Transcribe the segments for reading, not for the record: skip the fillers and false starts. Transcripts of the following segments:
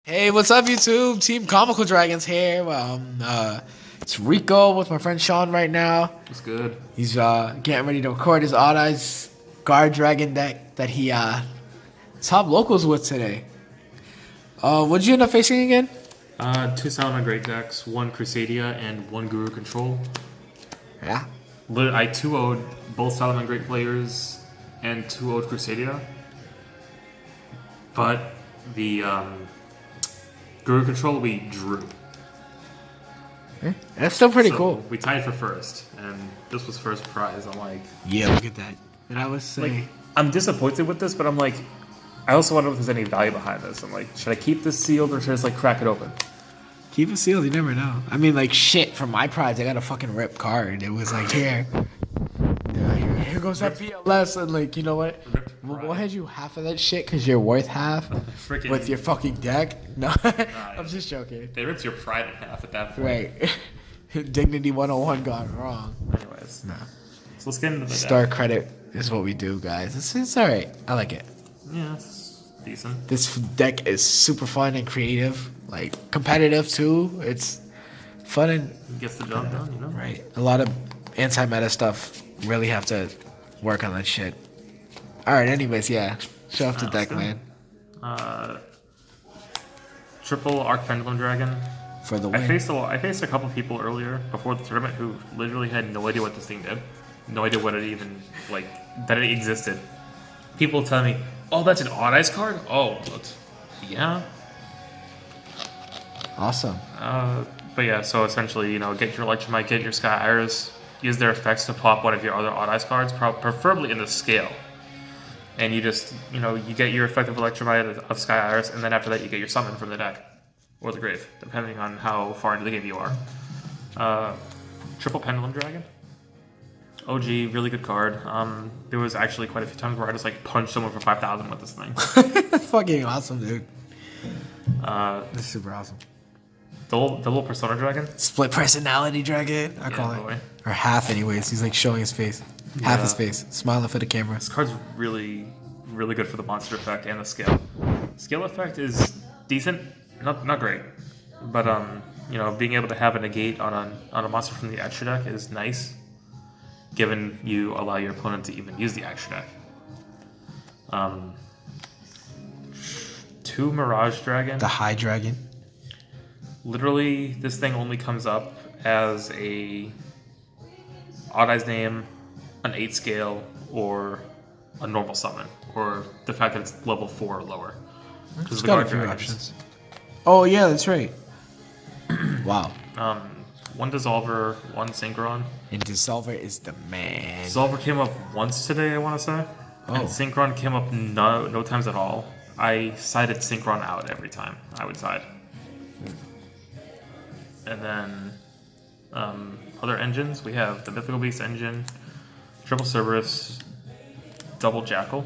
Hey, what's up, YouTube? Team Comical Dragons here. It's Rico with my friend Sean right now. It's good. He's getting ready to record his Odd Eyes Guardragon deck that he top locals with today. What'd you end up facing again? Two Salomon Great decks, one Crusadia and one Guru Control. Yeah. I 2-0'd both Salomon Great players and 2-0'd Crusadia. But the Guru Control we drew. That's still pretty So cool. we tied for first, and this was first prize. I'm like, Yeah, look at that. And I was saying, I'm disappointed with this, but I'm like, I also wonder if there's any value behind this. I'm like, should I keep this sealed or should I just like crack it open? keep it sealed. You never know. I mean, like shit. For my prize, I got a fucking rip card. It was like here. Here goes that PLS, and like, you know what? We'll hand you half of that shit because you're worth half Freaking with your fucking deck. No, I'm just joking. They ripped your pride in half at that point. Right. Dignity 101 gone wrong. Anyways, No. so let's get into the Star deck. credit is what we do, guys. It's alright. I like it. Yeah, it's decent. This deck is super fun and creative. Like, competitive too. It's fun and Gets the job done, you know? right. A lot of anti-meta stuff. Really have to work on that shit. Alright, anyways, yeah. Show off the deck, good. man. Triple Arc Pendulum Dragon. For the I win. faced a couple people earlier before the tournament who literally had no idea what this thing did. No idea what it even, like, that it existed. People telling me, oh, that's an Odd Eyes card? Oh, yeah. Awesome. But yeah, so essentially, you know, get your Electromite, get your Sky Iris, use their effects to pop one of your other Odd Eyes cards, preferably in the scale. And you just, you know, you get your effective Electromite of Sky Iris, and then after that you get your summon from the deck. Or the grave, depending on how far into the game you are. Triple Pendulum Dragon. OG, really good card. There was actually quite a few times where I just like punched someone for 5,000 with this thing. That's fucking awesome, dude. That's super awesome. The little Persona Dragon. Split personality dragon, I call boy. it. Or half, anyways. He's like showing his face. Half his Yeah. face. Smiling for the camera. This card's really, really good for the monster effect and the scale. Scale effect is decent, not great, but you know, being able to have a negate on a monster from the extra deck is nice, given you allow your opponent to even use the extra deck. Two Mirage Dragon. The high dragon. Literally, this thing only comes up as a Odd Eyes name, an 8 scale, or a normal summon, or the fact that it's level 4 or lower. It's got a few options. Oh, yeah, that's right. Wow. One Dissolver, one Synchron. And Dissolver is the man. Dissolver came up once today, I want to say. Oh. And Synchron came up no times at all. I sided Synchron out every time I would side. And then other engines, we have the Mythical Beast engine, Triple Cerberus, Double Jackal.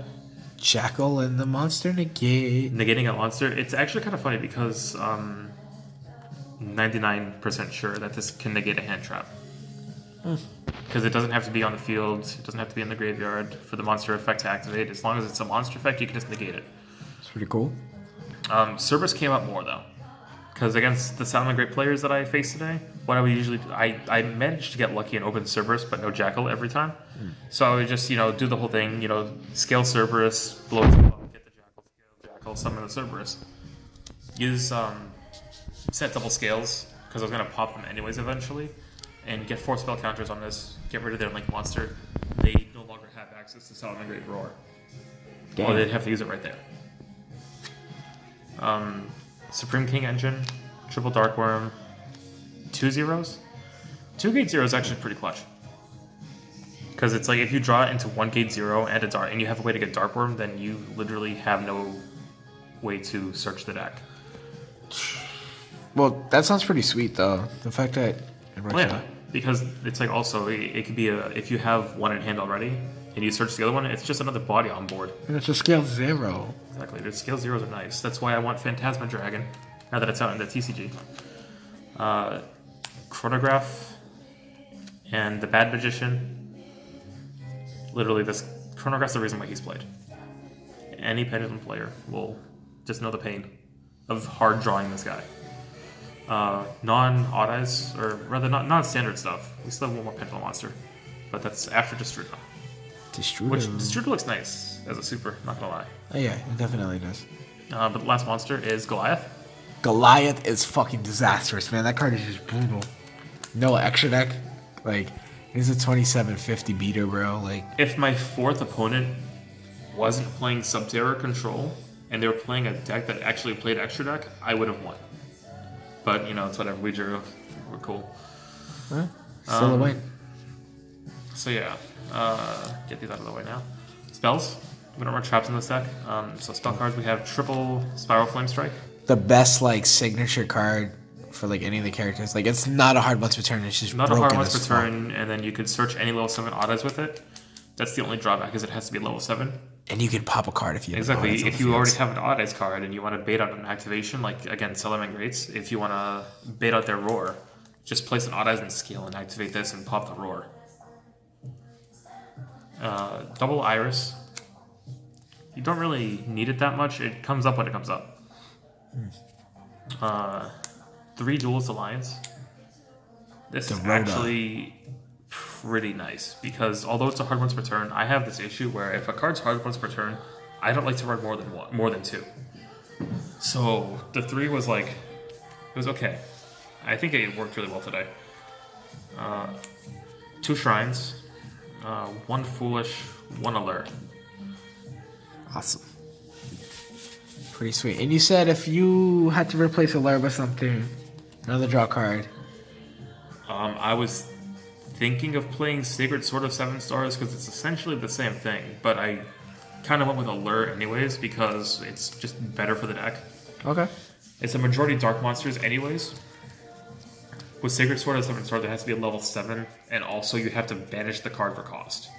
Jackal and the monster negate. Negating a monster. It's actually kind of funny because 99% sure that this can negate a hand trap. Because it doesn't have to be on the field, it doesn't have to be in the graveyard for the monster effect to activate. As long as it's a monster effect, you can just negate it. It's pretty cool. Cerberus came up more though. Because against the Salomon Great players that I faced today, what I would usually do, I managed to get lucky and open Cerberus, but no Jackal every time. So I would just, you know, do the whole thing, you know, scale Cerberus, blow it up, get the Jackal, scale Jackal, summon the Cerberus. Use set double scales, because I was going to pop them anyways eventually, and get 4 spell counters on this, get rid of their Link monster. They no longer have access to Salomon Great Roar. Damn. Or they'd have to use it right there. Supreme King engine, Triple Dark Worm, 2 zeros. 2 gate 0 is actually pretty clutch. Because it's like if you draw it into 1 gate 0 and a dark, and you have a way to get Dark Worm, then you literally have no way to search the deck. Well, that sounds pretty sweet, though. The fact that it works Yeah, out. because it's like also it could be if you have one in hand already and you search the other one, it's just another body on board. And it's a scale 0. Exactly. The scale zeros are nice. That's why I want Phantasma Dragon now that it's out in the TCG. Chronograph and the Bad Magician. Literally, this Chronograph's the reason why he's played. Any Pendulum player will just know the pain. of hard drawing this guy. Non-odd eyes, or rather not standard stuff. We still have one more Pendulum monster, but that's after Destrudo. Which Destrudo looks nice as a super, not gonna lie. Oh yeah, it definitely does. But the last monster is Goliath. Goliath is fucking disastrous, man. That card is just brutal. No extra deck. Like, he's a 2750 beater, bro. Like, if my fourth opponent wasn't playing Subterror Control and they were playing a deck that actually played extra deck, I would have won. But, you know, it's whatever. We drew. We're cool. huh? Still a win. So, yeah. Get these out of the way now. Spells. We don't run traps in this deck. So, spell cards, we have triple Spiral Flame Strike. The best, like, signature card for, like, any of the characters. Like, it's not a hard once per turn. It's just not a broken hard once per as fuck. turn, and then you could search any level 7 odd eyes with it. That's the only drawback, is it has to be level 7. And you can pop a card if you have Exactly. odd eyes on If the you already fields. have an odd eyes card and you want to bait out an activation, like again, Salamang Greats, if you want to bait out their roar, just place an odd eyes in skill and activate this and pop the roar. Double Iris. You don't really need it that much. It comes up when it comes up. 3 Duelist Alliance. This is actually pretty nice because although it's a hard once per turn, I have this issue where if a card's hard once per turn, I don't like to run more than 2. So the 3 was like, it was okay. I think it worked really well today. 2 Shrines, 1 Foolish, 1 Allure. Awesome. Pretty sweet. And you said if you had to replace a Lerb with something, another draw card. I was thinking of playing Sacred Sword of 7 stars because it's essentially the same thing, but I kind of went with Allure anyways because it's just better for the deck. Okay. It's a majority dark monsters anyways. With Sacred Sword of 7 stars, it has to be a level 7, and also you have to banish the card for cost.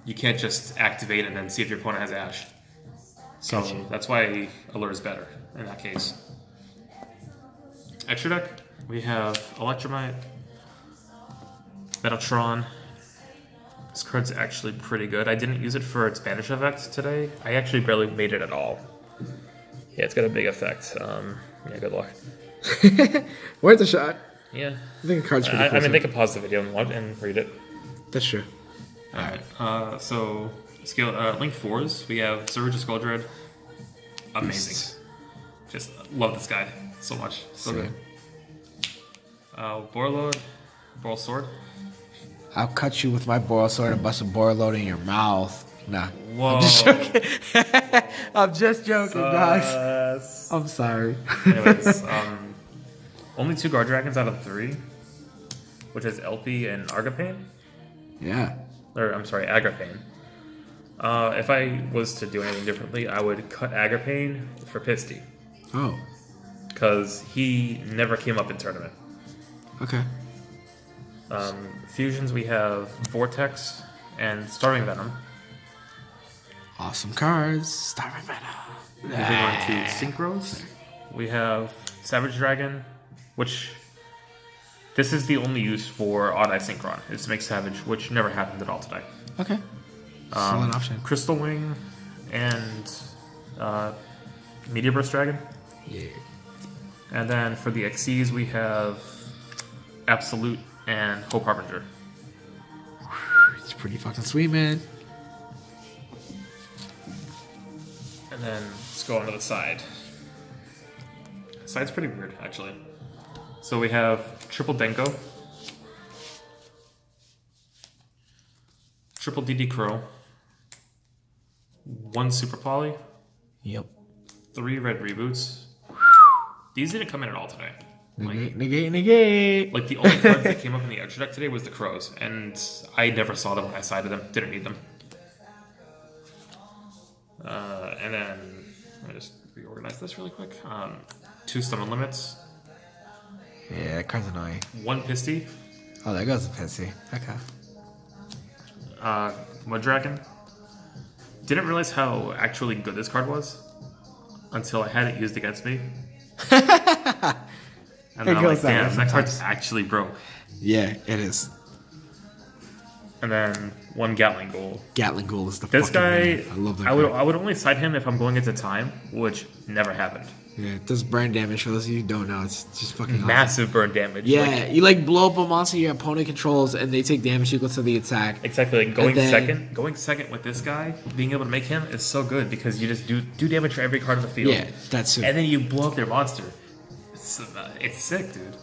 You can't just activate and then see if your opponent has Ash. So that's why Allure is better in that case. Extra deck, we have Electromite, Metatron. This card's actually pretty good. I didn't use it for its banish effect today. I actually barely made it at all. Yeah, it's got a big effect. Yeah, good luck. Worth a shot. Yeah. I think the card's pretty cool. I mean, they can pause the video and watch and read it. That's true. Alright, so skill Link 4s, we have Surge of Skuldred. Amazing. Just love this guy so much. So good. Borlode, Boral Sword. I'll cut you with my Boral Sword and bust a Borlode in your mouth. Nah. Whoa. I'm just joking. I'm just joking, guys. I'm sorry. Anyways, only 2 Guardragons out of 3, which is LP and Argapane. Yeah. Or, I'm sorry, Agrapane. If I was to do anything differently, I would cut Agrapane for Pisty. Oh. Because he never came up in tournament. Okay. Fusions, we have Vortex and Starving Venom. Awesome cards. Starving Venom. Moving on to Synchros, we have Savage Dragon, which this is the only use for Odd Eye Synchron, is to make Savage, which never happened at all today. Okay. Solid option. Crystal Wing and Meteor Burst Dragon. Yeah. And then for the XCs, we have Absolute and Hope Harbinger. It's pretty fucking sweet, man. And then let's go on to the side. Side's pretty weird, actually. So we have Triple Denko, Triple DD Crow, 1 Super Poly, Yep. 3 Red Reboots. These didn't come in at all today. Negate. Like the only cards that came up in the extra deck today was the Crows, and I never saw them when I sided them. Didn't need them. And then let me just reorganize this really quick. 2 Summon Limits, Yeah, that card's annoying. 1 Pisty, Oh, there goes the Pitsy. Okay. Guardragon. Didn't realize how actually good this card was until I had it used against me. And then I'm like, damn, that card's actually broke. Yeah, it is. And then 1 Gatling Ghoul. Gatling Ghoul is the This fucking guy, man. I love that I card. would only side him if I'm going into time, which never happened. Yeah, it does burn damage. For those of you who don't know, it's just fucking awesome. Massive burn damage. Yeah, Like, you like blow up a monster your opponent controls, and they take damage equal to the attack. exactly. Like going then- going second with this guy, being able to make him is so good because you just do damage for every card on the field. Yeah, that's it. And then you blow up their monster. It's sick, dude.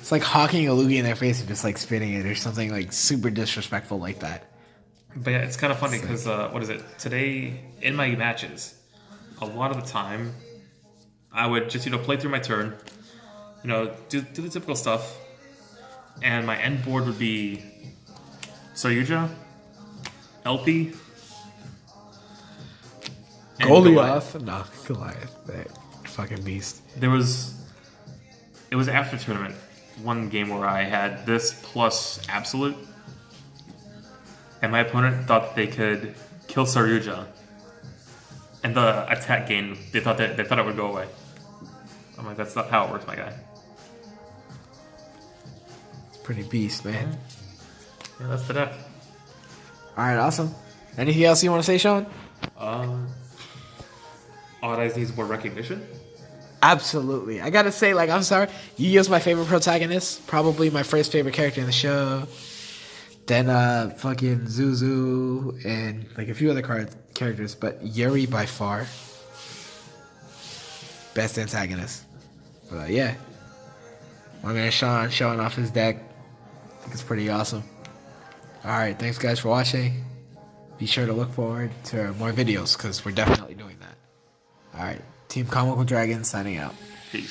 It's like hawking a loogie in their face and just like spitting it or something like super disrespectful like that. But yeah, it's kind of funny because what is it? Today in my matches, a lot of the time, I would just play through my turn, do the typical stuff, and my end board would be Soyuja, LP, and Goliath? No, Goliath. That fucking beast. It was after tournament, one game where I had this plus Absolute, and my opponent thought they could kill Saryuja, and the attack gain, they thought it would go away. I'm like, that's not how it works, my guy. It's pretty beast, man. Yeah, that's the deck. Alright, awesome. Anything else you want to say, Sean? Odd Eyes needs more recognition. Absolutely. I gotta say, like, I'm sorry. Yu-Gi-Oh's my favorite protagonist. Probably my first favorite character in the show. Then, fucking Zuzu and, like, a few other characters. But Yuri, by far, best antagonist. But, yeah. My man Sean showing off his deck. I think it's pretty awesome. Alright, thanks, guys, for watching. Be sure to look forward to more videos, because we're definitely doing that. Alright. Team Comical Dragon signing out. Peace.